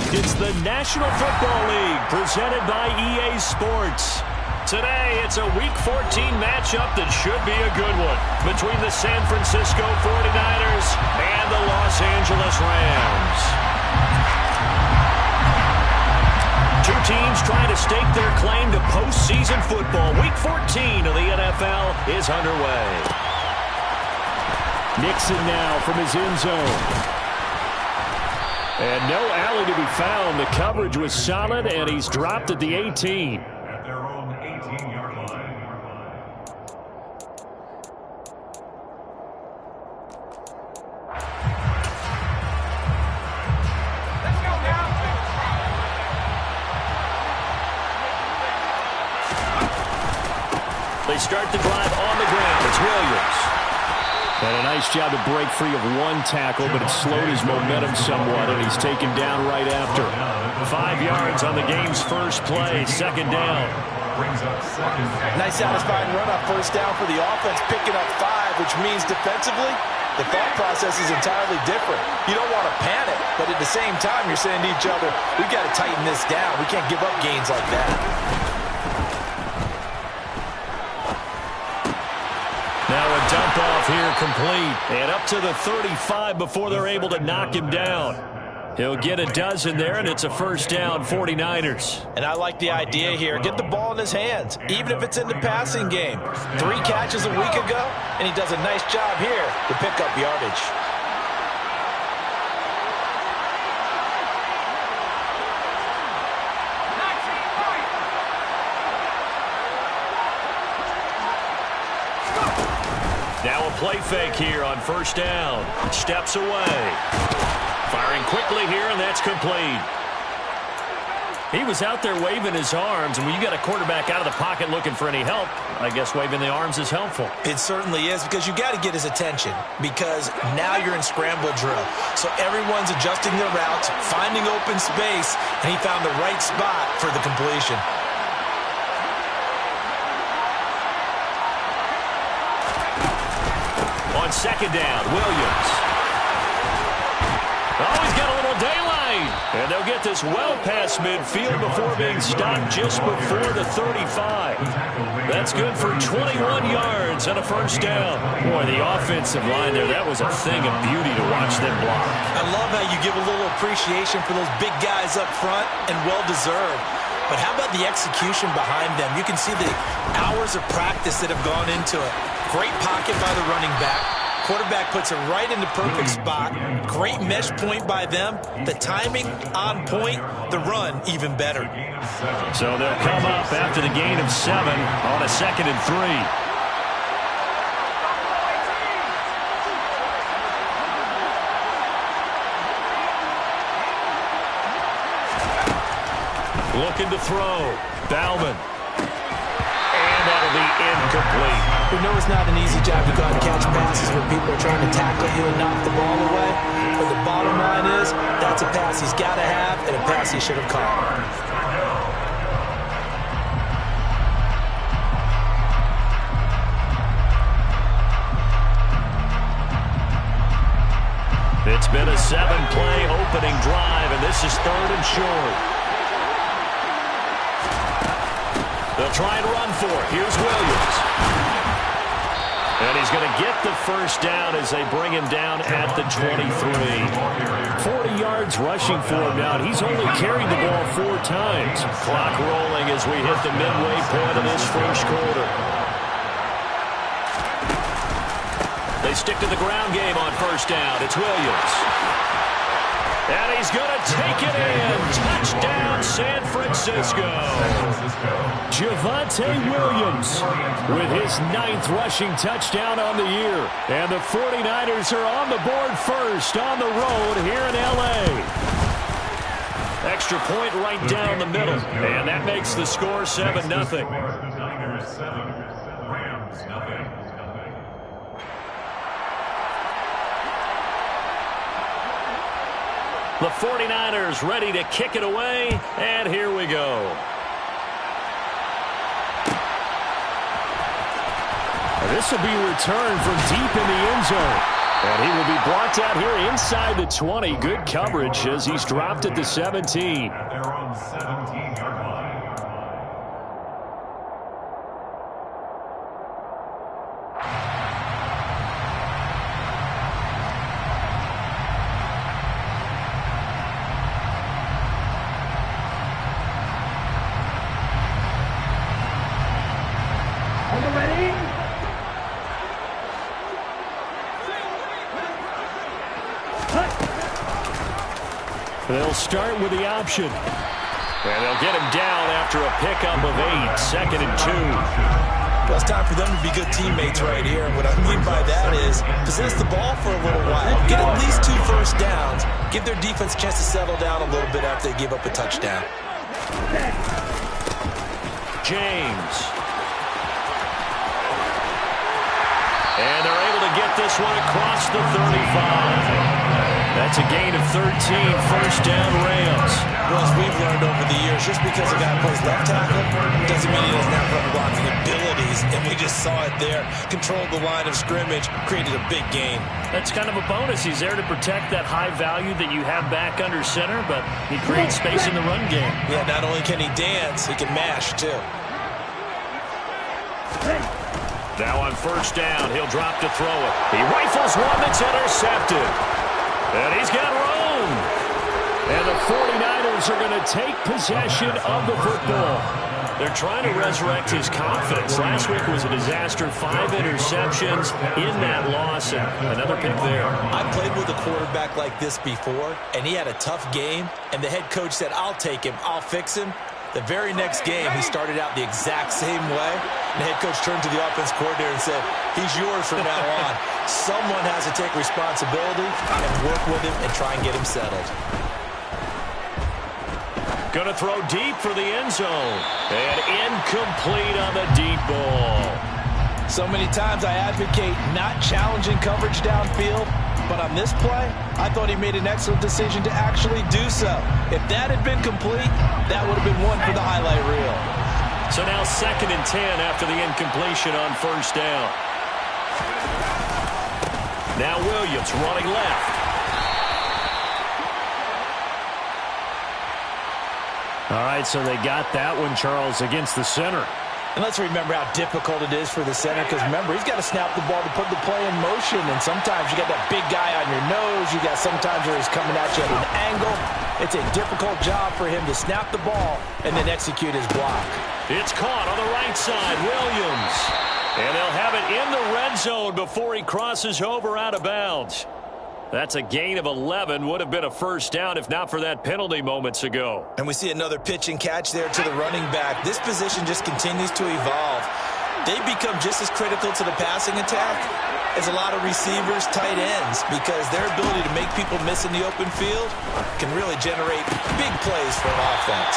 It's the National Football League presented by EA Sports. Today, it's a Week 14 matchup that should be a good one between the San Francisco 49ers and the Los Angeles Rams. Two teams trying to stake their claim to postseason football. Week 14 of the NFL is underway. Nixon now from his end zone. And no alley to be found. The coverage was solid, and he's dropped at the 18. At their own 18-yard line. Let's go now. They start the drive on the ground. It's Williams. And a nice job to break free of one tackle, but it slowed his momentum somewhat, and he's taken down right after. 5 yards on the game's first play, second down. Nice satisfying run on first down for the offense, picking up 5, which means defensively, the thought process is entirely different. You don't want to panic, but at the same time, you're saying to each other, we've got to tighten this down. We can't give up gains like that. Now a dump off here complete. And up to the 35 before they're able to knock him down. He'll get a dozen there, and it's a first down, 49ers. And I like the idea here. Get the ball in his hands, even if it's in the passing game. 3 catches a week ago, and he does a nice job here to pick up yardage. Now a play fake here on first down. Steps away. Firing quickly here, and that's complete. He was out there waving his arms, and when you got a quarterback out of the pocket looking for any help, I guess waving the arms is helpful. It certainly is, because you got to get his attention, because now you're in scramble drill. So everyone's adjusting their routes, finding open space, and he found the right spot for the completion. On second down, Williams. Oh, he's got a little daylight. And they'll get this well past midfield before being stopped just before the 35. That's good for 21 yards and a first down. Boy, the offensive line there, that was a thing of beauty to watch them block. I love how you give a little appreciation for those big guys up front, and well-deserved. But how about the execution behind them? You can see the hours of practice that have gone into it. Great pocket by the running back. Quarterback puts it right in the perfect spot. Great mesh point by them. The timing on point. The run even better. So they'll come up after the gain of 7 on a 2nd and 3. Looking to throw. Bauman. And that'll be incomplete. We know it's not an easy job to go out and catch passes when people are trying to tackle you and knock the ball away. But the bottom line is, that's a pass he's got to have and a pass he should have caught. It's been a 7-play opening drive, and this is 3rd and short. They'll try and run for it. Here's Williams. And he's going to get the first down as they bring him down at the 23. 40 yards rushing for him now. He's only carried the ball 4 times. Clock rolling as we hit the midway point of this first quarter. They stick to the ground game on first down. It's Williams. And he's going to take it in. Touchdown, San Francisco. Javonte Williams with his 9th rushing touchdown on the year. And the 49ers are on the board first on the road here in L.A. Extra point right down the middle. And that makes the score 7-0. The 49ers ready to kick it away, and here we go. This will be returned from deep in the end zone. And he will be blocked out here inside the 20. Good coverage as he's dropped at the 17. At their own 17-yard line. They'll start with the option. And they'll get him down after a pickup of 8. 2nd and 2. Well, it's time for them to be good teammates right here. And what I mean by that is possess the ball for a little while. Get at least 2 first downs. Give their defense a chance to settle down a little bit after they give up a touchdown. James. And they're able to get this one across the 35. That's a gain of 13, first down Rams. Well, as we've learned over the years, just because a guy plays left tackle doesn't mean he doesn't have run blocking abilities. And we just saw it there. Controlled the line of scrimmage, created a big gain. That's kind of a bonus. He's there to protect that high value that you have back under center, but he creates space in the run game. Yeah, not only can he dance, he can mash too. Now on first down, he'll drop to throw it. He rifles one that's intercepted. And he's got room. And the 49ers are going to take possession of the football. They're trying to resurrect his confidence. Last week was a disaster. 5 interceptions in that loss. And another pick there. I played with a quarterback like this before, and he had a tough game. And the head coach said, I'll take him. I'll fix him. The very next game, he started out the exact same way. And the head coach turned to the offense coordinator and said, he's yours from now on. Someone has to take responsibility and work with him and try and get him settled. Going to throw deep for the end zone. And incomplete on the deep ball. So many times I advocate not challenging coverage downfield. But on this play, I thought he made an excellent decision to actually do so. If that had been complete, that would have been one for the highlight reel. So now 2nd and 10 after the incompletion on first down. Now Williams running left. All right, so they got that one, Charles, against the center. And let's remember how difficult it is for the center, because remember, he's got to snap the ball to put the play in motion, and sometimes you got that big guy on your nose. You got sometimes where he's coming at you at an angle. It's a difficult job for him to snap the ball and then execute his block. It's caught on the right side, Williams. And they'll have it in the red zone before he crosses over out of bounds. That's a gain of 11. Would have been a first down if not for that penalty moments ago. And we see another pitch and catch there to the running back. This position just continues to evolve. They become just as critical to the passing attack as a lot of receivers, tight ends, because their ability to make people miss in the open field can really generate big plays for an offense.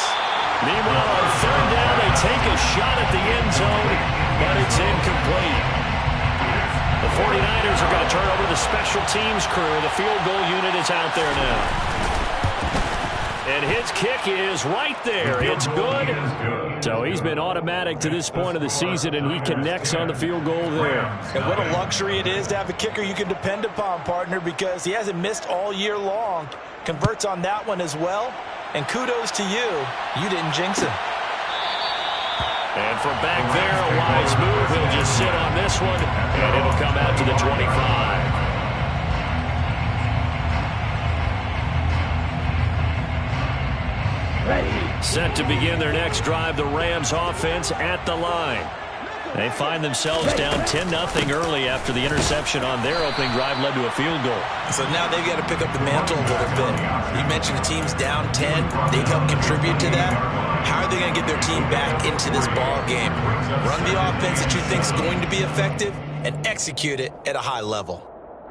Meanwhile, on third down, they take a shot at the end zone, but it's incomplete. The 49ers are going to turn over the special teams crew. The field goal unit is out there now. And his kick is right there. It's good. So he's been automatic to this point of the season, and he connects on the field goal there. And what a luxury it is to have a kicker you can depend upon, partner, because he hasn't missed all year long. Converts on that one as well. And kudos to you. You didn't jinx him. And from back there, a wise move. He'll just sit on this one, and it'll come out to the 25. Set to begin their next drive, the Rams offense at the line. They find themselves down 10-0 early after the interception on their opening drive led to a field goal. So now they've got to pick up the mantle a little bit. You mentioned the team's down 10. They've helped contribute to that. How are they going to get their team back into this ball game? Run the offense that you think is going to be effective and execute it at a high level.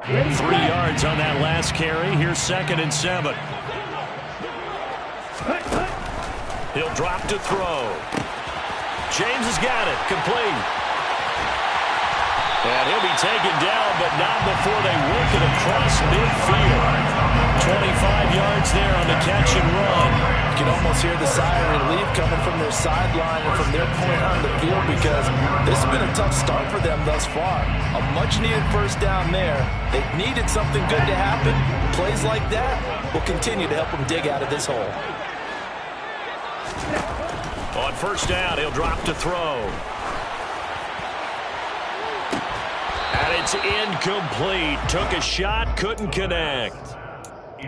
3 yards on that last carry. Here's 2nd and 7. He'll drop to throw. James has got it. Complete. And he'll be taken down, but not before they work it across midfield. 25 yards there on the catch and run. You can almost hear the sigh of relief coming from their sideline and from their point on the field, because this has been a tough start for them thus far. A much-needed first down there. They've needed something good to happen. Plays like that will continue to help them dig out of this hole. On first down, he'll drop to throw. And it's incomplete. Took a shot, couldn't connect.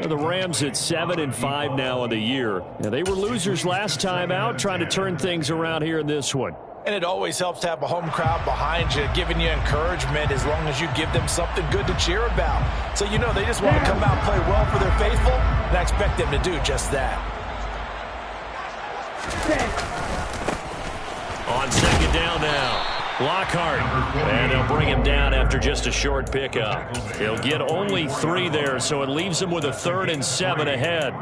The Rams at 7-5 now on the year. Now, they were losers last time out, trying to turn things around here in this one. And it always helps to have a home crowd behind you, giving you encouragement as long as you give them something good to cheer about. So you know they just want to come out and play well for their faithful, and I expect them to do just that. On second down now. Lockhart, and they'll bring him down after just a short pickup. He'll get only 3 there, so it leaves him with a 3rd and 7 ahead.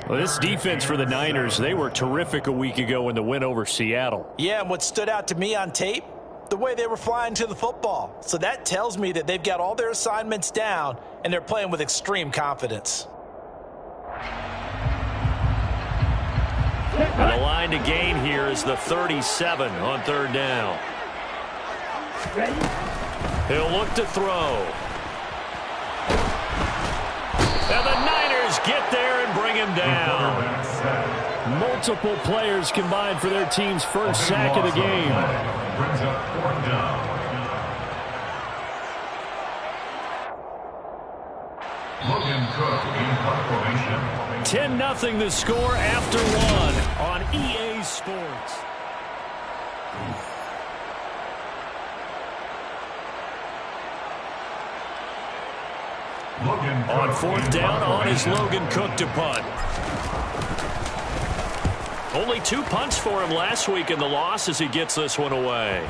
Well, this defense for the Niners, they were terrific a week ago in the win over Seattle. Yeah, and what stood out to me on tape, the way they were flying to the football. So that tells me that they've got all their assignments down, and they're playing with extreme confidence. And the line to gain here is the 37 on 3rd down. He'll look to throw. And the Niners get there and bring him down. Multiple players combined for their team's first sack of the game. Brings up 4th down. Logan Cook in punt formation. 10-0 the score after 1 on EA Sports. On 4th down, on is Logan Cook to punt. Only 2 punts for him last week in the loss as he gets this one away.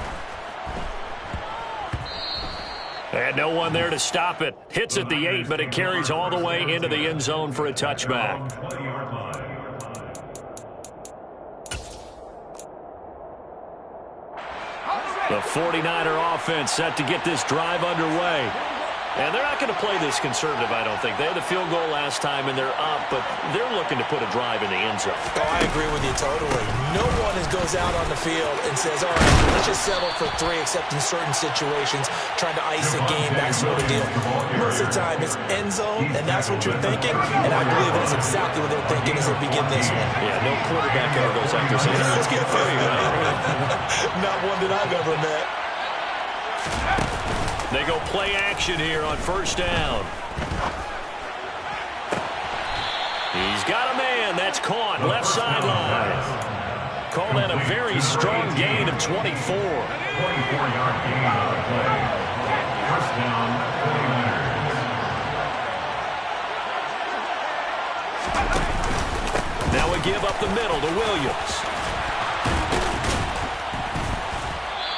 And no one there to stop it. Hits at the 8, but it carries all the way into the end zone for a touchback. The 49er offense set to get this drive underway. And they're not going to play this conservative, I don't think. They had a field goal last time, and they're up, but they're looking to put a drive in the end zone. Oh, I agree with you totally. No one goes out on the field and says, all right, let's just settle for 3, except in certain situations, trying to ice a game, that sort of deal. Most of the time, it's end zone, and that's what you're thinking, and I believe that's exactly what they're thinking as they begin this one. Yeah, no quarterback ever goes out there saying, let's get 3, right? Not one that I've ever met. They go play action here on first down. He's got a man. That's caught. Left sideline. Call that a very strong gain of 24. 24-yard gain on the play. First down, 49ers. Now we give up the middle to Williams.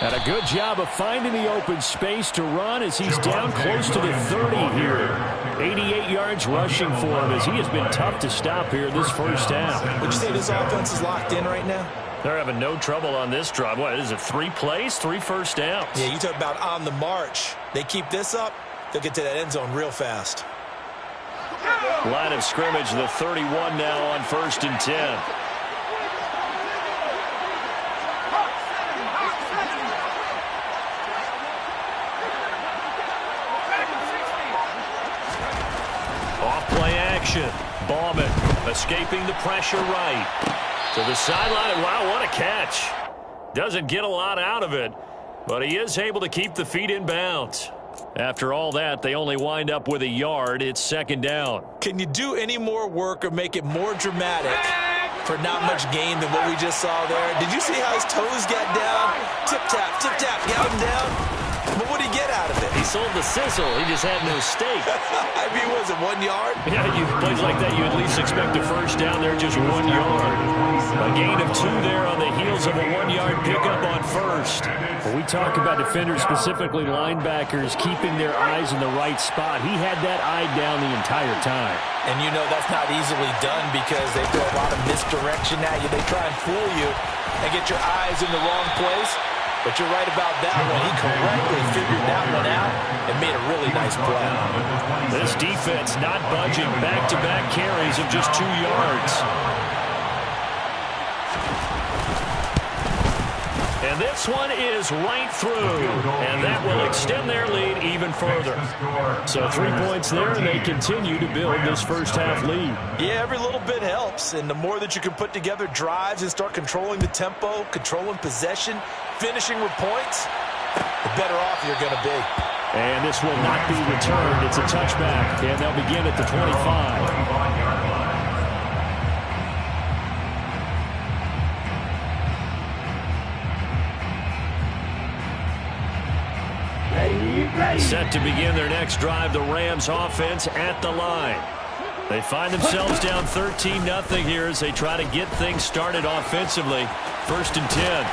And a good job of finding the open space to run as he's down close to the 30 here. 88 yards rushing for him as he has been tough to stop here this first down. Would you say this offense is locked in right now? They're having no trouble on this drive. What is it, 3 plays, 3 first downs? Yeah, you talk about on the march. They keep this up, they'll get to that end zone real fast. Line of scrimmage, the 31 now on 1st and 10. Ballman escaping the pressure right to the sideline, and wow, what a catch. Doesn't get a lot out of it, but he is able to keep the feet in bounds. After all that, they only wind up with a yard. It's 2nd down. Can you do any more work or make it more dramatic for not much gain than what we just saw there? Did you see how his toes got down? Tip-tap, got him down. But what did he get out of it? He sold the sizzle. He just had no steak. I mean, was it 1 yard? Yeah, plays like that, you at least expect a first down there, just 1 yard. A gain of 2 there on the heels of a 1-yard pickup on first. When we talk about defenders, specifically linebackers, keeping their eyes in the right spot, he had that eye down the entire time. And you know that's not easily done because they throw a lot of misdirection at you. They try and fool you and get your eyes in the wrong place. But you're right about that one. He correctly figured that one out and made a really nice play. This defense not budging. Back-to-back carries of just 2 yards. And this one is right through, and that will extend their lead even further. So 3 points there, and they continue to build this first-half lead. Yeah, every little bit helps, and the more that you can put together drives and start controlling the tempo, controlling possession, finishing with points, the better off you're going to be. And this will not be returned. It's a touchback, and they'll begin at the 25. Set to begin their next drive, the Rams offense at the line. They find themselves down 13-0 here as they try to get things started offensively. 1st and 10.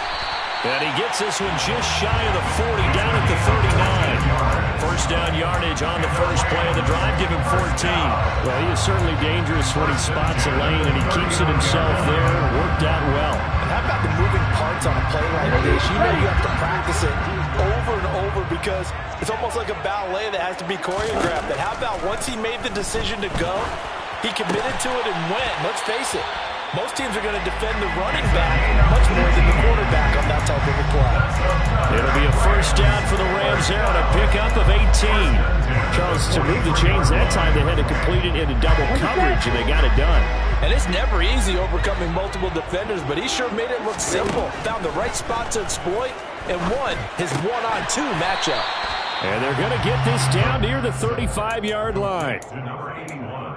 And he gets this one just shy of the 40, down at the 39. First down yardage on the first play of the drive, give him 14. Well, he is certainly dangerous when he spots a lane, and he keeps it himself there. Worked out well. And how about the moving parts on a play like this? You know you have to practice it over and over because it's almost like a ballet that has to be choreographed. And how about once he made the decision to go, he committed to it and went. Let's face it, most teams are going to defend the running back much more than the quarterback on that type of a play. It'll be a first down for the Rams there on a pickup of 18. Charles, to move the chains that time, they had to complete it into double coverage, and they got it done. And it's never easy overcoming multiple defenders, but he sure made it look simple. Found the right spot to exploit and won his one-on-two matchup. And they're going to get this down near the 35-yard line.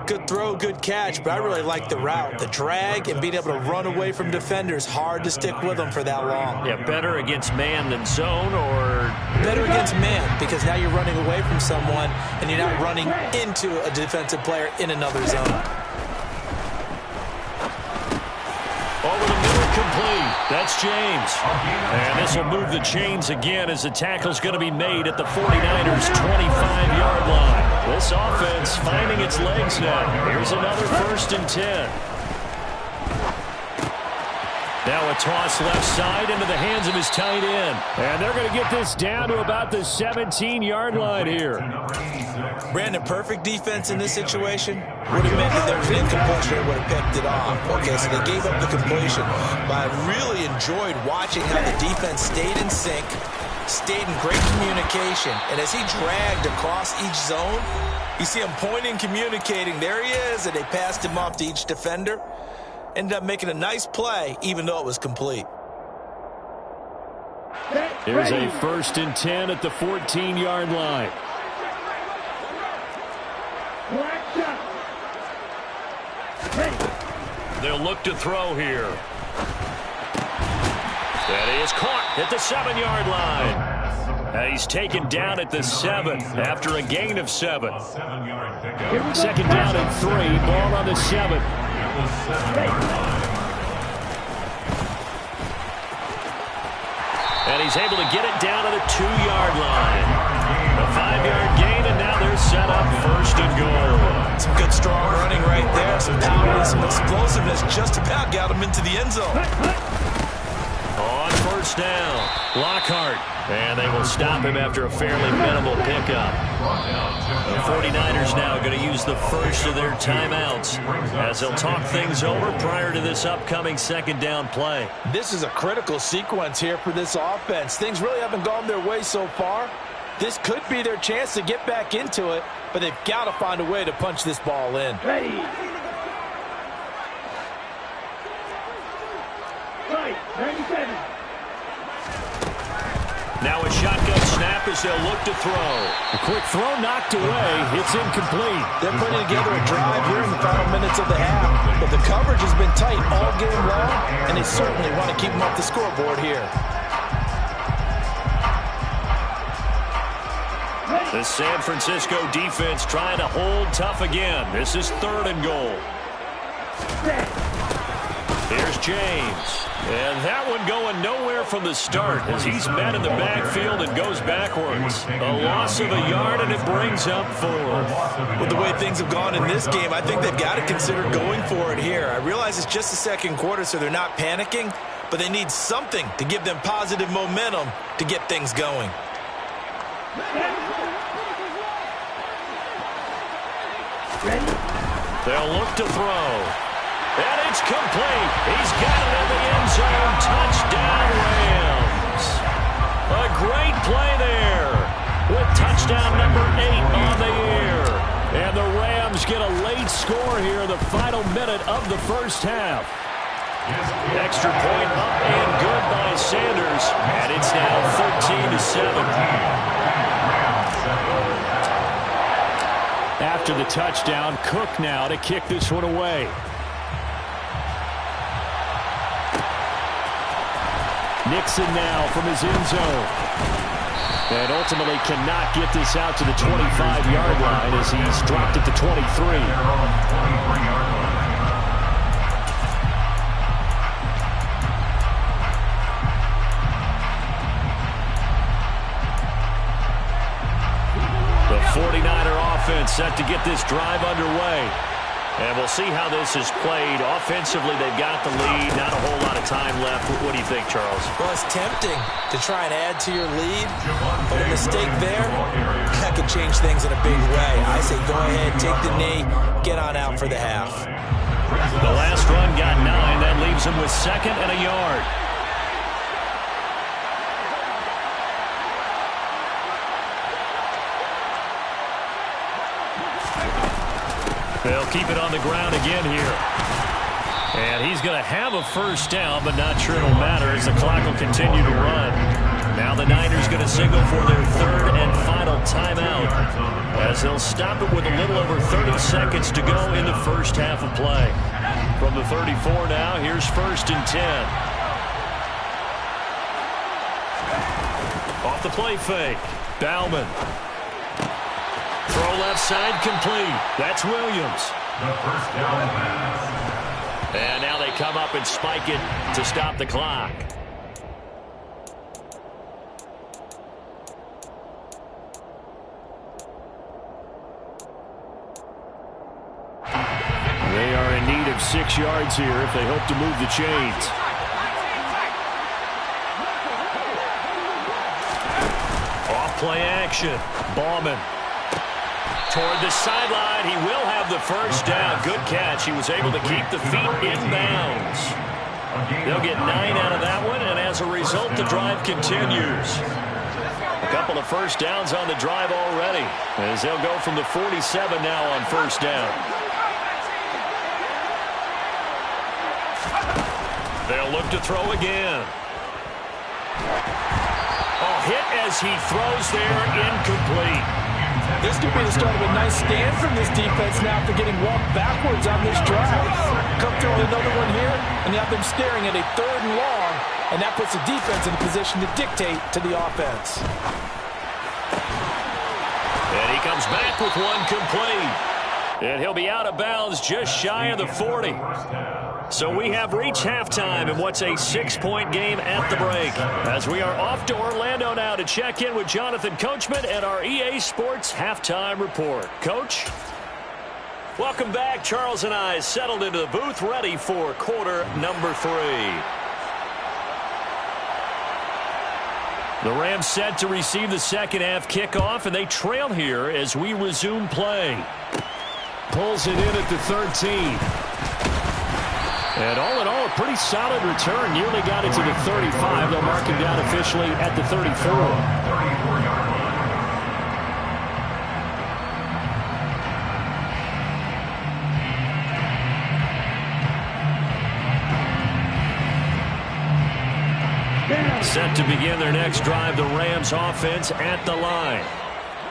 Good throw, good catch, but I really like the route. The drag and being able to run away from defenders, hard to stick with them for that long. Yeah, better against man than zone, or? Better against man, because now you're running away from someone and you're not running into a defensive player in another zone. Over the middle, complete. That's James. And this will move the chains again as the tackle's going to be made at the 49ers' 25-yard line. This offense finding its legs now. Here's another 1st and 10. Now a toss left side into the hands of his tight end. And they're going to get this down to about the 17-yard line here. Brandon, perfect defense in this situation would have meant that there was an incompletion that would have picked it off. Okay, so they gave up the completion. But I really enjoyed watching how the defense stayed in sync, stayed in great communication. And as he dragged across each zone, you see him pointing, communicating. There he is, and they passed him off to each defender. Ended up making a nice play, even though it was complete. Here's a 1st and 10 at the 14-yard line. They'll look to throw here. That is caught at the 7-yard line. And he's taken down at the 7 after a gain of 7. 2nd down and 3. Ball on the 7. And he's able to get it down to the 2-yard line. A 5-yard gain, and now they're set up 1st and goal. Some good strong running right there. Some power and some explosiveness just about got him into the end zone. On 1st down, Lockhart. And they will stop him after a fairly minimal pickup. The 49ers now going to use the first of their timeouts as they'll talk things over prior to this upcoming 2nd down play. This is a critical sequence here for this offense. Things really haven't gone their way so far. This could be their chance to get back into it, but they've got to find a way to punch this ball in. Ready. Right, 97. Now a shotgun snap as they'll look to throw. A quick throw knocked away. It's incomplete. They're putting together a drive here in the final minutes of the half, but the coverage has been tight all game long, and they certainly want to keep them off the scoreboard here. The San Francisco defense trying to hold tough again. This is 3rd and goal. Here's James. And that one going nowhere from the start as he's met in the backfield and goes backwards. A loss of a yard, and it brings up 4. With the way things have gone in this game, I think they've got to consider going for it here. I realize it's just the 2nd quarter, so they're not panicking, but they need something to give them positive momentum to get things going. They'll look to throw. And it's complete. He's got it in the end zone. Touchdown, Rams. A great play there with touchdown number 8 on the year. And the Rams get a late score here in the final minute of the first half. Extra point up and good by Sanders. And it's now 13-7. After the touchdown, Cook now to kick this one away. Nixon now from his end zone. And ultimately cannot get this out to the 25-yard line as he's dropped at the 23. The 49er offense set to get this drive underway. And we'll see how this is played. Offensively, they've got the lead. Not a whole lot of time left. What do you think, Charles? Well, it's tempting to try and add to your lead, but a mistake there, that could change things in a big way. I say go ahead, take the knee, get on out for the half. The last run got 9. That leaves him with 2nd and a yard. They'll keep it on the ground again here. And he's going to have a first down, but not sure it'll matter as the clock will continue to run. Now the Niners going to signal for their 3rd and final timeout as they'll stop it with a little over 30 seconds to go in the first half of play. From the 34 now, here's 1st and 10. Off the play fake. Bauman. Throw left side complete. That's Williams. The first down pass. And now they come up and spike it to stop the clock. They are in need of 6 yards here if they hope to move the chains. Off play action. Bauman. Toward the sideline, he will have the first down. Good catch. He was able to keep the feet in bounds. They'll get 9 out of that one, and as a result, the drive continues. A couple of first downs on the drive already, as they'll go from the 47 now on first down. They'll look to throw again. Oh, hit as he throws there, incomplete. This could be the start of a nice stand from this defense now after getting walked backwards on this drive. Come through with another one here, and you have them staring at a 3rd and long, and that puts the defense in a position to dictate to the offense. And he comes back with one complete. And he'll be out of bounds just shy of the 40. So we have reached halftime in what's a 6-point game at the break. As we are off to Orlando now to check in with Jonathan Coachman and our EA Sports Halftime Report. Coach? Welcome back. Charles and I settled into the booth ready for quarter number 3. The Rams set to receive the second half kickoff, and they trail here as we resume play. Pulls it in at the 13. And all in all, a pretty solid return. Nearly got it to the 35. They'll mark him down officially at the 34. Set to begin their next drive, the Rams offense at the line.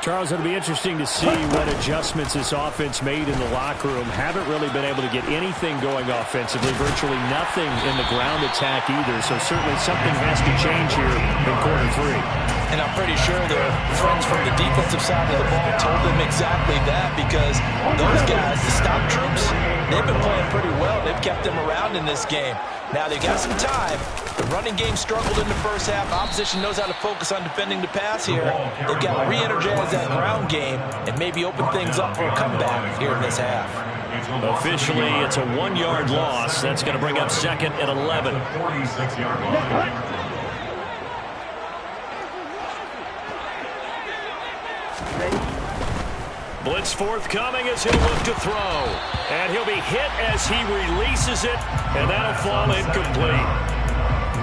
Charles, it'll be interesting to see what adjustments this offense made in the locker room. Haven't really been able to get anything going offensively, virtually nothing in the ground attack either. So certainly something has to change here in quarter 3. And I'm pretty sure their friends from the defensive side of the ball told them exactly that, because those guys, the stop troops, they've been playing pretty well. They've kept them around in this game. Now they've got some time. The running game struggled in the first half. Opposition knows how to focus on defending the pass here. They've got to re-energize that ground game and maybe open things up for a comeback here in this half. Officially, it's a 1-yard loss. That's going to bring up 2nd and 11. 46-yard line. Blitz forthcoming as he'll look to throw. And he'll be hit as he releases it, and that'll fall incomplete.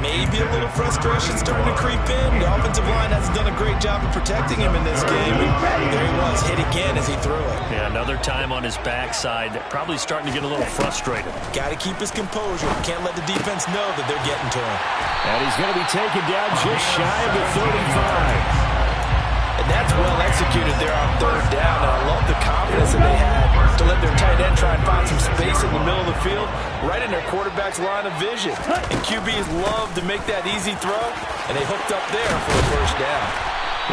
Maybe a little frustration starting to creep in. The offensive line hasn't done a great job of protecting him in this game. And there he was, hit again as he threw it. Yeah, another time on his backside. Probably starting to get a little frustrated. Got to keep his composure. Can't let the defense know that they're getting to him. And he's going to be taken down just shy of the 35. And that's well executed there on 3rd down. And I love the confidence that they had to let their tight end try and find some space in the middle of the field, right in their quarterback's line of vision. And QBs love to make that easy throw, and they hooked up there for a 1st down.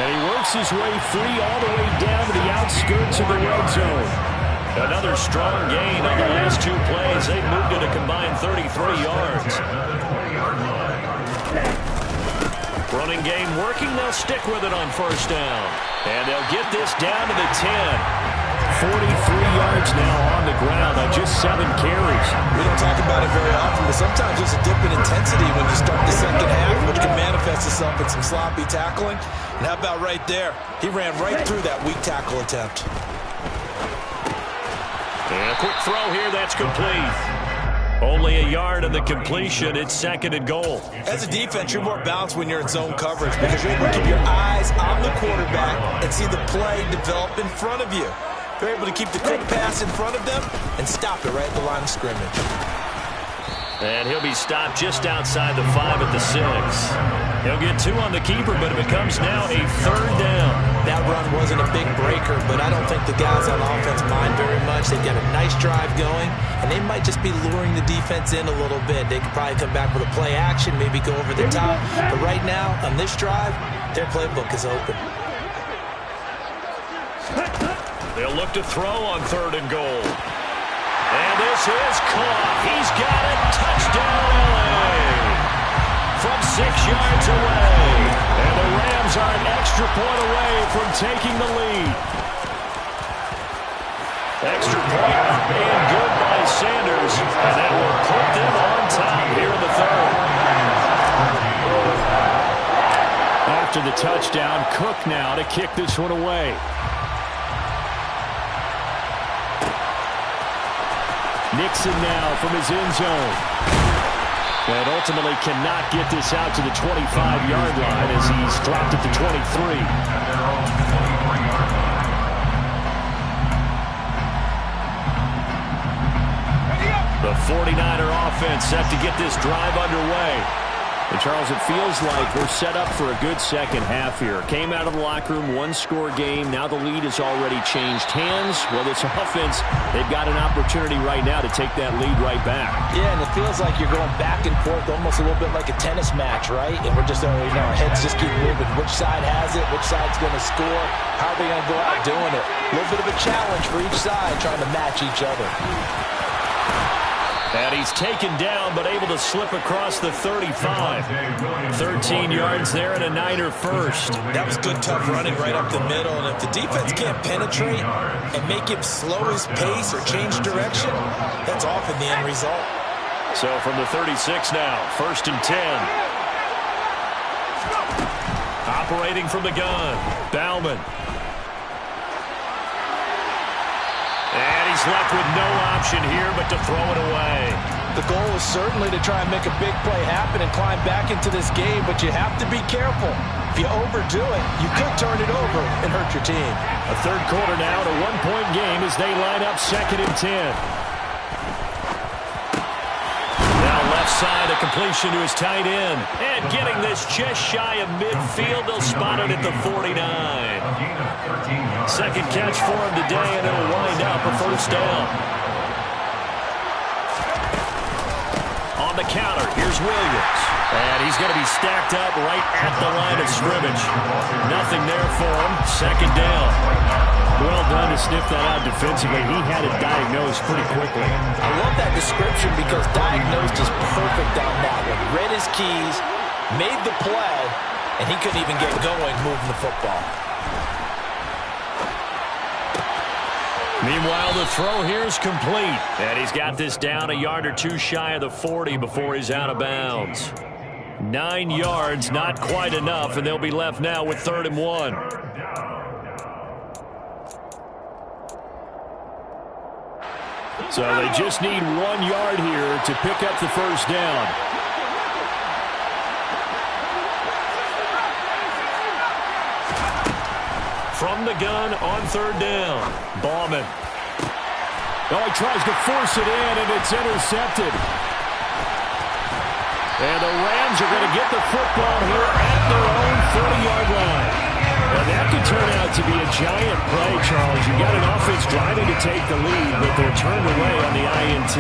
And he works his way free all the way down to the outskirts of the red zone. Another strong gain on the last 2 plays. They've moved it a combined 33 yards. Running game working. They'll stick with it on 1st down. And they'll get this down to the 10. 43 yards now on the ground on just 7 carries. We don't talk about it very often, but sometimes there's a dip in intensity when you start the 2nd half, which can manifest itself in some sloppy tackling. And how about right there? He ran right through that weak tackle attempt. And a quick throw here. That's complete. Only a yard of the completion. It's 2nd and goal. As a defense, you're more balanced when you're in zone coverage because you're able to keep your eyes on the quarterback and see the play develop in front of you. They're able to keep the quick pass in front of them and stop it right at the line of scrimmage. And he'll be stopped just outside the 5 at the 6. He'll get 2 on the keeper, but it becomes now a 3rd down. That run wasn't a big breaker, but I don't think the guys on offense mind very much. They've got a nice drive going, and they might just be luring the defense in a little bit. They could probably come back with a play action, maybe go over the top. But right now, on this drive, their playbook is open. They'll look to throw on 3rd and goal. And this is caught. He's got it. Touchdown, LA. From 6 yards away. And the Rams are an extra point away from taking the lead. Extra point and good by Sanders. And that will put them on top here in the 3rd. After the touchdown, Cook now to kick this one away. Nixon now from his end zone. And ultimately cannot get this out to the 25-yard line as he's dropped at the 23. The 49er offense set to get this drive underway. And Charles, it feels like we're set up for a good 2nd half here. Came out of the locker room, 1-score game. Now the lead has already changed hands. Well, this offense, they've got an opportunity right now to take that lead right back. Yeah, and it feels like you're going back and forth almost a little bit like a tennis match, right? And we're just, our heads just keep moving. Which side has it? Which side's going to score? How are they going to go out doing it? A little bit of a challenge for each side trying to match each other. And he's taken down, but able to slip across the 35. 13 yards there and a Niner 1st. That was good, tough running right up the middle. And if the defense can't penetrate and make him slow his pace or change direction, that's often the end result. So from the 36 now, 1st and 10. Operating from the gun, Bauman. And he's left with no option here but to throw it away. The goal is certainly to try and make a big play happen and climb back into this game, but you have to be careful. If you overdo it, you could turn it over and hurt your team. A 3rd quarter now, a 1-point game as they line up 2nd and 10. Now left side, a completion to his tight end. And getting this just shy of midfield, they'll spot it at the 49. 2nd catch for him today, and it'll wind up a 1st down. On the counter, here's Williams. And he's going to be stacked up right at the line of scrimmage. Nothing there for him. 2nd down. Well done to sniff that out defensively. He had it diagnosed pretty quickly. I love that description because diagnosed is perfect on that one. Read his keys, made the play, and he couldn't even get going moving the football. Meanwhile, the throw here is complete. And he's got this down a yard or two shy of the 40 before he's out of bounds. 9 yards, not quite enough, and they'll be left now with 3rd and 1. So they just need 1 yard here to pick up the first down. From the gun on 3rd down. Bauman. Oh, he tries to force it in, and it's intercepted. And the Rams are going to get the football here at their own 40-yard line. And that could turn out to be a giant play, Charles. You've got an offense driving to take the lead, but they're turned away on the INT.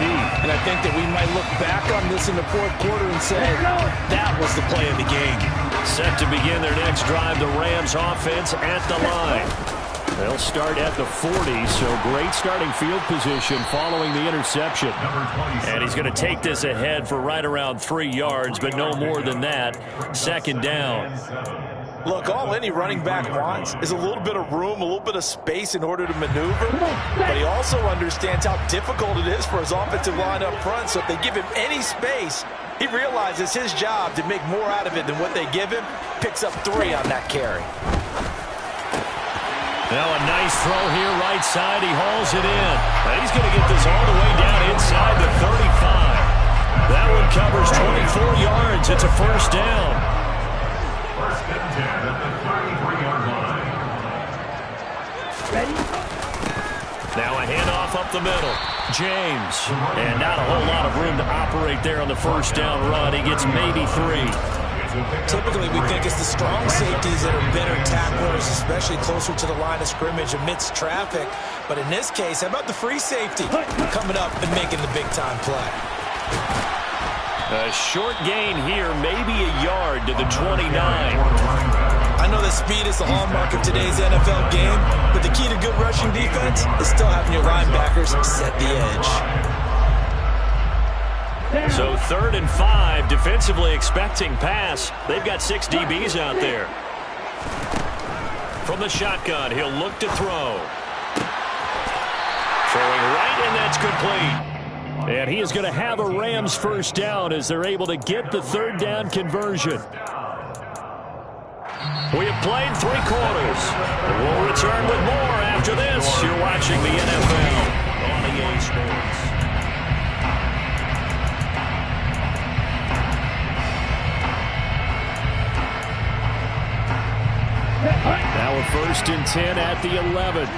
And I think that we might look back on this in the 4th quarter and say, that was the play of the game. Set to begin their next drive, the Rams offense at the line. They'll start at the 40, so great starting field position following the interception. And he's going to take this ahead for right around 3 yards, but no more than that. 2nd down. Look, all any running back wants is a little bit of room, a little bit of space in order to maneuver. But he also understands how difficult it is for his offensive line up front. So if they give him any space, he realizes his job to make more out of it than what they give him. Picks up 3 on that carry. Now a nice throw here right side. He hauls it in. He's going to get this all the way down inside the 35. That one covers 24 yards. It's a first down. First and 10 at the 33-yard line. Ready? Now a handoff up the middle. James. And not a whole lot of room to operate there on the first down run. He gets maybe 3. Typically, we think it's the strong safeties that are better tacklers, especially closer to the line of scrimmage amidst traffic. But in this case, how about the free safety coming up and making the big-time play? A short gain here, maybe a yard to the 29. I know that speed is the hallmark of today's NFL game, but the key to good rushing defense is still having your linebackers set the edge. So 3rd and 5, defensively expecting pass. They've got 6 DBs out there. From the shotgun, he'll look to throw. Throwing right, and that's complete. And he is going to have a Rams first down as they're able to get the 3rd down conversion. We have played 3 quarters. We'll return with more after this. You're watching the NFL on EA Sports. Now a 1st and 10 at the 11.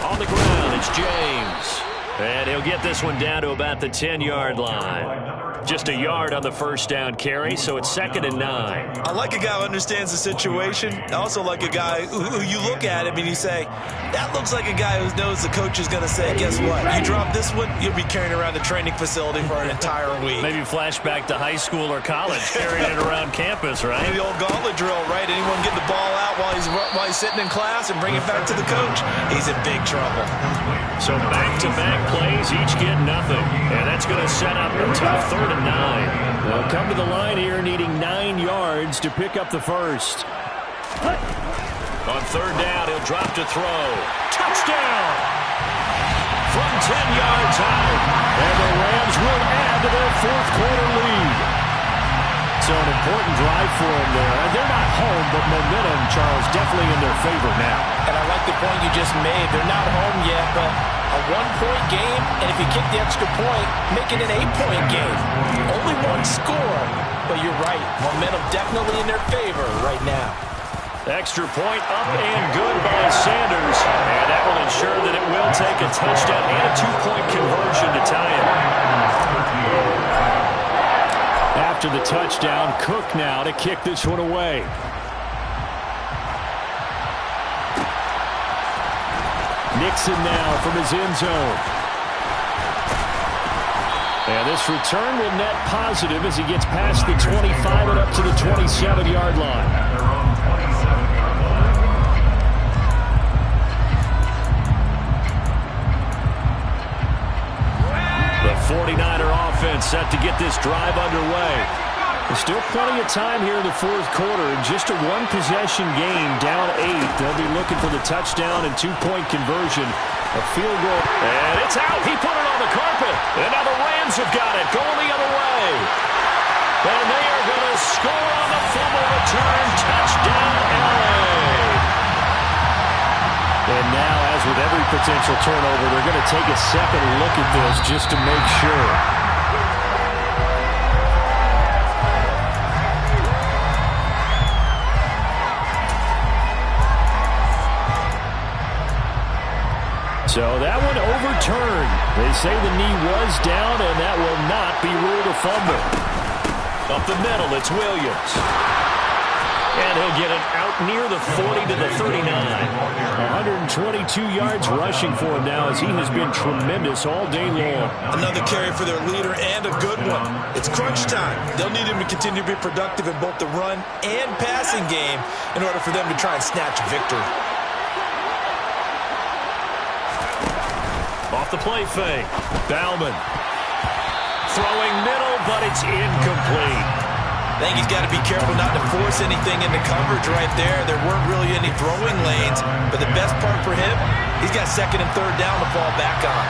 On the ground, it's James. And he'll get this one down to about the 10-yard line. Just a yard on the first down carry, so it's 2nd and 9. I like a guy who understands the situation. I also like a guy who you look at him and you say, that looks like a guy who knows the coach is going to say, guess what? You drop this one, you'll be carrying around the training facility for an entire week. Maybe flashback to high school or college, carrying it around campus, right? The old gauntlet drill, right? Anyone get the ball out while he's sitting in class and bring it back to the coach, he's in big trouble. So back-to-back plays, each get nothing. And that's going to set up a tough 3rd and 9. They'll come to the line here needing 9 yards to pick up the first. On 3rd down, he'll drop to throw. Touchdown! From 10 yards out. And the Rams will add to their 4th quarter lead. So an important drive for them there. They're not home, but momentum, Charles, definitely in their favor now. And I like the point you just made. They're not home yet, but a 1-point game, and if you kick the extra point, make it an 8-point game. Only 1 score, but you're right. Momentum definitely in their favor right now. Extra point up and good by Sanders. And that will ensure that it will take a touchdown and a 2-point conversion to tie it. After the touchdown, Cook now to kick this one away. Nixon now from his end zone. And this return will net positive as he gets past the 25 and up to the 27-yard line. The 49er offense set to get this drive underway. There's still plenty of time here in the fourth quarter. Just a one-possession game, down 8. They'll be looking for the touchdown and two-point conversion. A field goal. And it's out. He put it on the carpet. And now the Rams have got it, going the other way. And they are going to score on the fumble return. Touchdown, LA. And now, as with every potential turnover, they're going to take a second look at this just to make sure. So that one overturned. They say the knee was down, and that will not be ruled a fumble. Up the middle, it's Williams. And he'll get it out near the 40 to the 39. 122 yards rushing for him now, as he has been tremendous all day long. Another carry for their leader, and a good one. It's crunch time. They'll need him to continue to be productive in both the run and passing game in order for them to try and snatch victory. Off the play fake. Bauman. Throwing middle, but it's incomplete. I think he's got to be careful not to force anything into coverage right there. There weren't really any throwing lanes, but the best part for him, he's got second and third down to fall back on.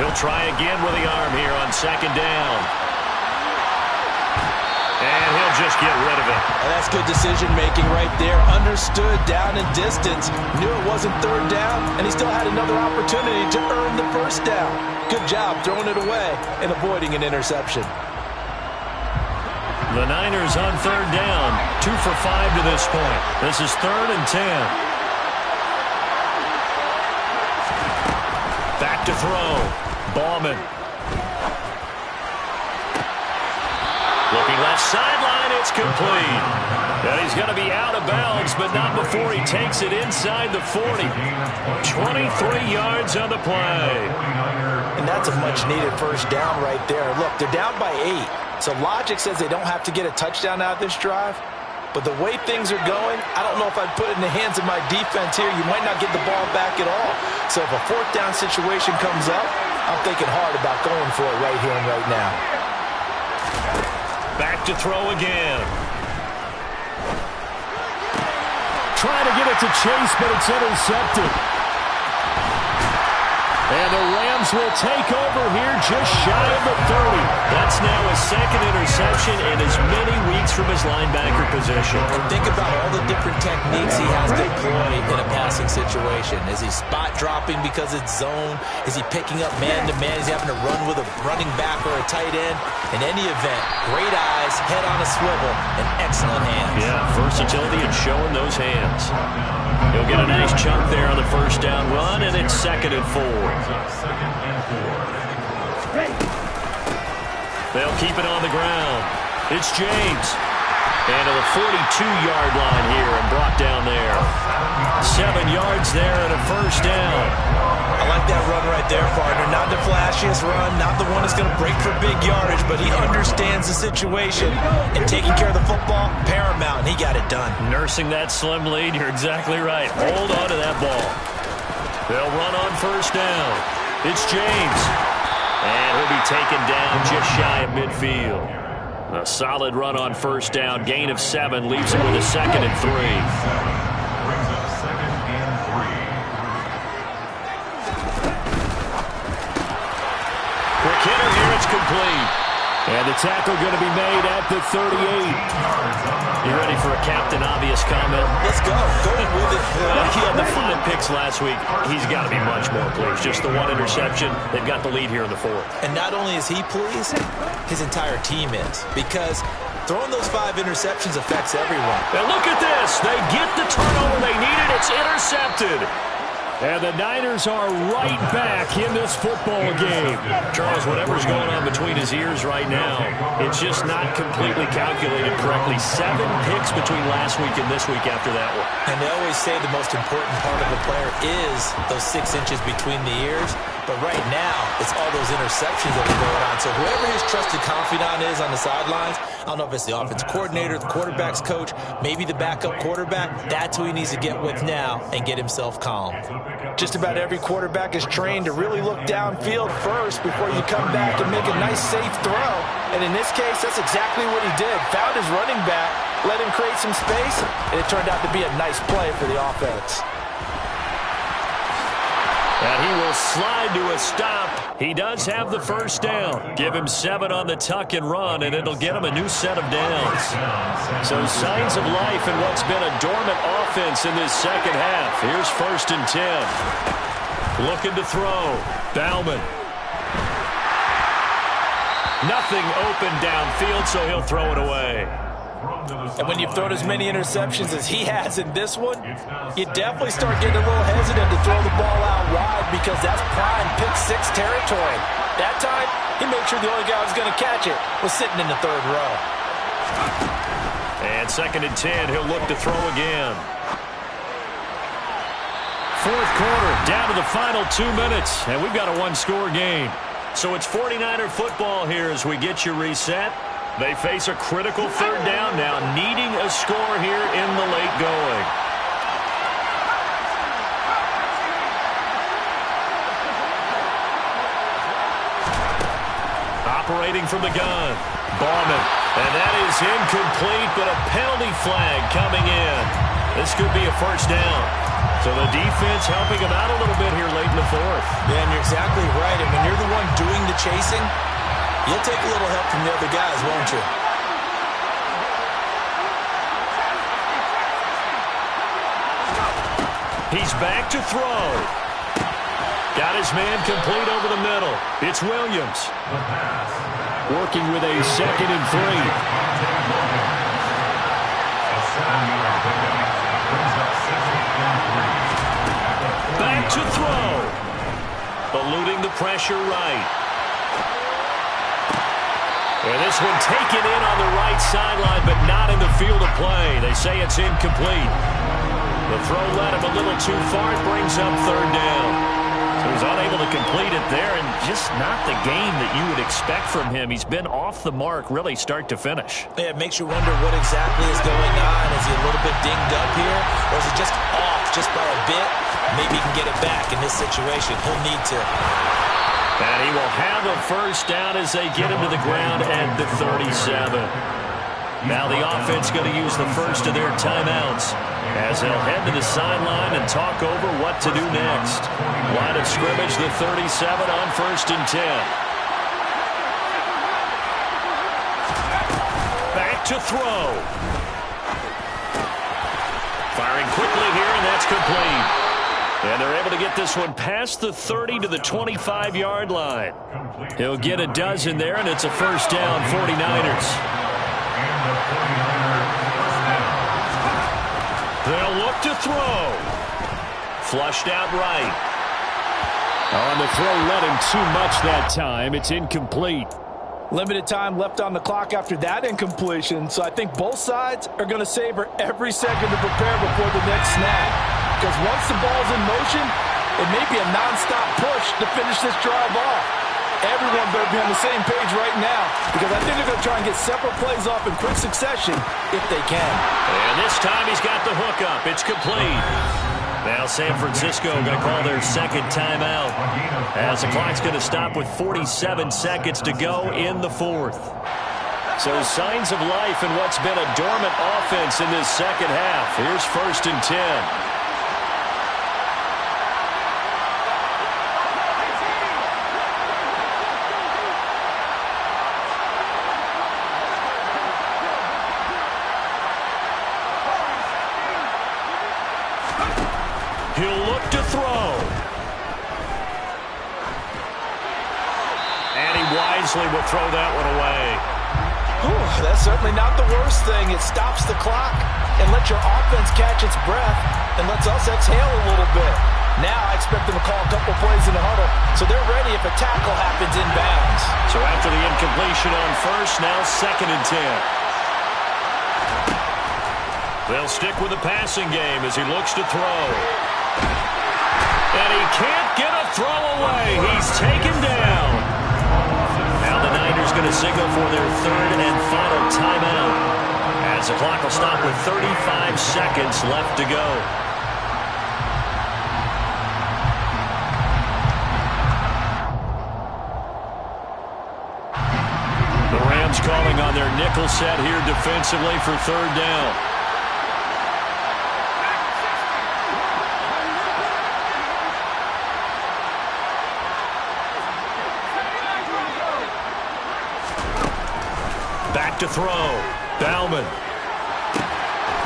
He'll try again with the arm here on second down. And he'll just get rid of it. Well, that's good decision-making right there. Understood down and distance. Knew it wasn't third down, and he still had another opportunity to earn the first down. Good job throwing it away and avoiding an interception. The Niners on third down. 2 for 5 to this point. This is 3rd and 10. Back to throw. Bauman. Looking left sideline, it's complete. And he's going to be out of bounds, but not before he takes it inside the 40. 23 yards on the play. And that's a much-needed first down right there. Look, they're down by 8. So logic says they don't have to get a touchdown out of this drive. But the way things are going, I don't know if I'd put it in the hands of my defense here. You might not get the ball back at all. So if a fourth down situation comes up, I'm thinking hard about going for it right here and right now. Back to throw again. Trying to get it to Chase, but it's intercepted. And the Rams will take over here just shy of the 30. That's now his second interception in as many weeks from his linebacker position. And think about all the different techniques he has to employ in a passing situation. Is he spot dropping because it's zone? Is he picking up man-to-man? Is he having to run with a running back or a tight end? In any event, great eyes, head on a swivel, and excellent hands. Yeah, versatility and showing those hands. He'll get a nice chunk there on the first down run, and it's 2nd and 4. They'll keep it on the ground. It's James. And to the 42-yard line here and brought down there. 7 yards there and a first down. I like that run right there, partner. Not the flashiest run, not the one that's going to break for big yardage, but he understands the situation, and taking care of the football, paramount, and he got it done. Nursing that slim lead, you're exactly right. Hold on to that ball. They'll run on first down. It's James. And he'll be taken down just shy of midfield. A solid run on first down. Gain of 7 leaves him with a 2nd and 3. Brings up 2nd and 3. Quick hitter here, it's complete. And the tackle going to be made at the 38. You ready for a Captain Obvious comment? Let's go. Go with it. He had the 5 picks last week. He's got to be much more pleased. Just the 1 interception. They've got the lead here in the 4th. And not only is he pleased, his entire team is. Because throwing those 5 interceptions affects everyone. And look at this. They get the turnover they needed. It's intercepted. And the Niners are right back in this football game. Charles, whatever's going on between his ears right now, it's just not completely calculated correctly. 7 picks between last week and this week after that one. And they always say the most important part of a player is those 6 inches between the ears. But right now, it's all those interceptions that are going on. So whoever his trusted confidant is on the sidelines, I don't know if it's the offense coordinator, the quarterback's coach, maybe the backup quarterback, that's who he needs to get with now and get himself calm. Just about every quarterback is trained to really look downfield first before you come back and make a nice, safe throw. And in this case, that's exactly what he did. Found his running back, let him create some space, and it turned out to be a nice play for the offense. And he will slide to a stop. He does have the first down. Give him 7 on the tuck and run, and it'll get him a new set of downs. So signs of life in what's been a dormant offense in this second half. Here's 1st and 10. Looking to throw. Bauman. Nothing open downfield, so he'll throw it away. And when you've thrown as many interceptions as he has in this one, you definitely start getting a little hesitant to throw the ball out wide because that's prime pick-6 territory. That time, he made sure the only guy who was going to catch it was sitting in the 3rd row. And 2nd and 10, he'll look to throw again. 4th quarter, down to the final 2 minutes, and we've got a 1-score game. So it's 49er football here as we get you reset. They face a critical 3rd down now, needing a score here in the late going. Operating from the gun, Bauman. And that is incomplete, but a penalty flag coming in. This could be a 1st down. So the defense helping him out a little bit here late in the 4th. Yeah, and you're exactly right. And when you're the one doing the chasing, you'll take a little help from the other guys, won't you? He's back to throw. Got his man complete over the middle. It's Williams. Working with a 2nd and 3. Back to throw. Eluding the pressure right. And this one taken in on the right sideline, but not in the field of play. They say it's incomplete. The throw led him a little too far. It brings up 3rd down. So he's unable to complete it there, and just not the game that you would expect from him. He's been off the mark, really, start to finish. Yeah, it makes you wonder what exactly is going on. Is he a little bit dinged up here, or is he just off just by a bit? Maybe he can get it back in this situation. He'll need to. And he will have a 1st down as they get him to the ground at the 37. Now the offense going to use the first of their timeouts as they'll head to the sideline and talk over what to do next. Line of scrimmage, the 37 on 1st and 10. Back to throw. Firing quickly here, and that's complete. And they're able to get this one past the 30 to the 25-yard line. He'll get a dozen there, and it's a 1st down, 49ers. They'll look to throw. Flushed out right. On the throw, let him too much that time. It's incomplete. Limited time left on the clock after that incompletion, so I think both sides are going to savor every second to prepare before the next snap. Because once the ball's in motion, it may be a nonstop push to finish this drive off. Everyone better be on the same page right now, because I think they're going to try and get several plays off in quick succession if they can. And this time he's got the hook up. It's complete. Now San Francisco going to call their 2nd timeout as the clock's going to stop with 47 seconds to go in the 4th. So signs of life in what's been a dormant offense in this second half. Here's 1st and 10. He'll look to throw. And he wisely will throw that one away. Whew, that's certainly not the worst thing. It stops the clock and lets your offense catch its breath and lets us exhale a little bit. Now I expect them to call a couple plays in the huddle, so they're ready if a tackle happens inbounds. So after the incompletion on 1st, now 2nd and 10. They'll stick with the passing game as he looks to throw. And he can't get a throw away. He's taken down. Now the Niners going to signal for their 3rd and final timeout as the clock will stop with 35 seconds left to go. nickel set here defensively for third down. Back to throw. Bauman.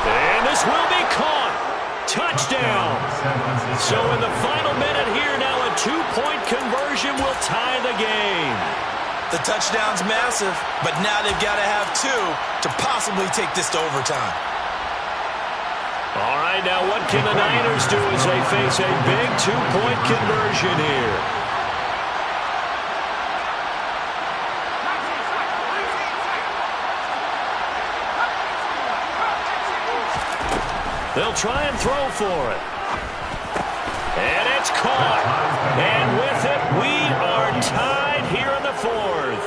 And this will be caught. Touchdown. So in the final minute here now, a 2-point conversion will tie the game. The touchdown's massive, but now they've got to have 2 to possibly take this to overtime. All right, now what can the Niners do as they face a big 2-point conversion here? They'll try and throw for it. And it's caught. And with it, we are tied here in the 4th.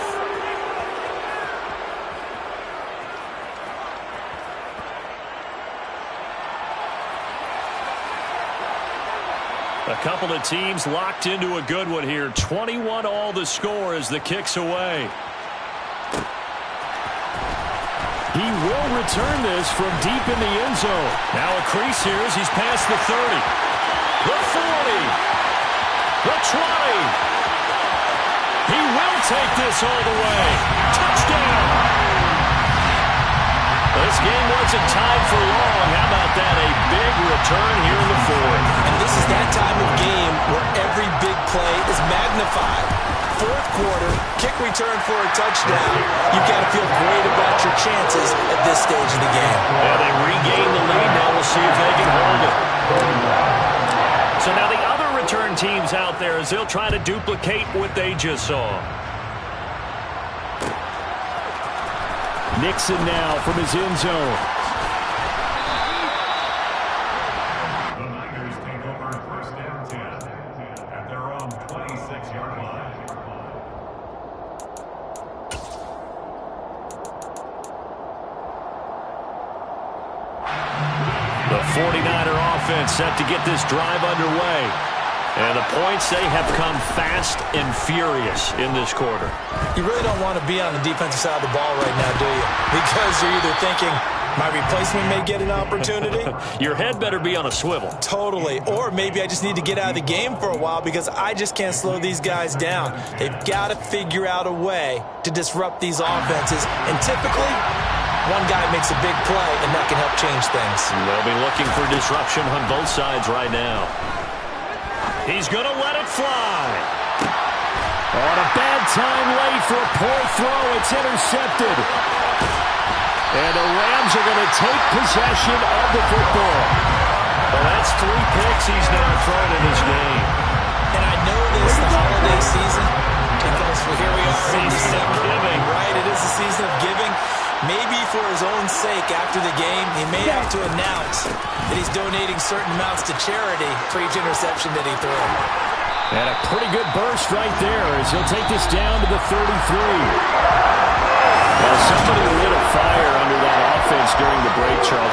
A couple of teams locked into a good one here. 21 all the score as the kick's away. He will return this from deep in the end zone. Now a crease here as he's past the 30. The 40. The 20. He will take this all the way. Touchdown. This game wasn't tied for long. How about that? A big return here in the 4th. And this is that time of game where every big play is magnified. 4th quarter, kick return for a touchdown. You've got to feel great about your chances at this stage of the game. Yeah, they regain the lead. Now we'll see if they can hold it. So now the other return teams out there as they'll try to duplicate what they just saw. Nixon now from his end zone. The Niners take over first down 10 at their own 26-yard line. The 49er offense set to get this drive underway. And the points, they have come fast and furious in this quarter. You really don't want to be on the defensive side of the ball right now, do you? Because you're either thinking, my replacement may get an opportunity. Your head better be on a swivel. Totally. Or maybe I just need to get out of the game for a while because I just can't slow these guys down. They've got to figure out a way to disrupt these offenses. And typically, one guy makes a big play, and that can help change things. They'll be looking for disruption on both sides right now. He's going to let it fly. On a bad time late for a poor throw. It's intercepted. And the Rams are going to take possession of the football. Well, that's 3 picks he's now thrown in this game. And I know this, the holiday season, because here we are in Season of giving. Right, it is the season of giving. Maybe for his own sake after the game, he may have to announce that he's donating certain amounts to charity for each interception that he threw. And a pretty good burst right there as he'll take this down to the 33. Well, somebody lit a fire under that offense during the break, Charles.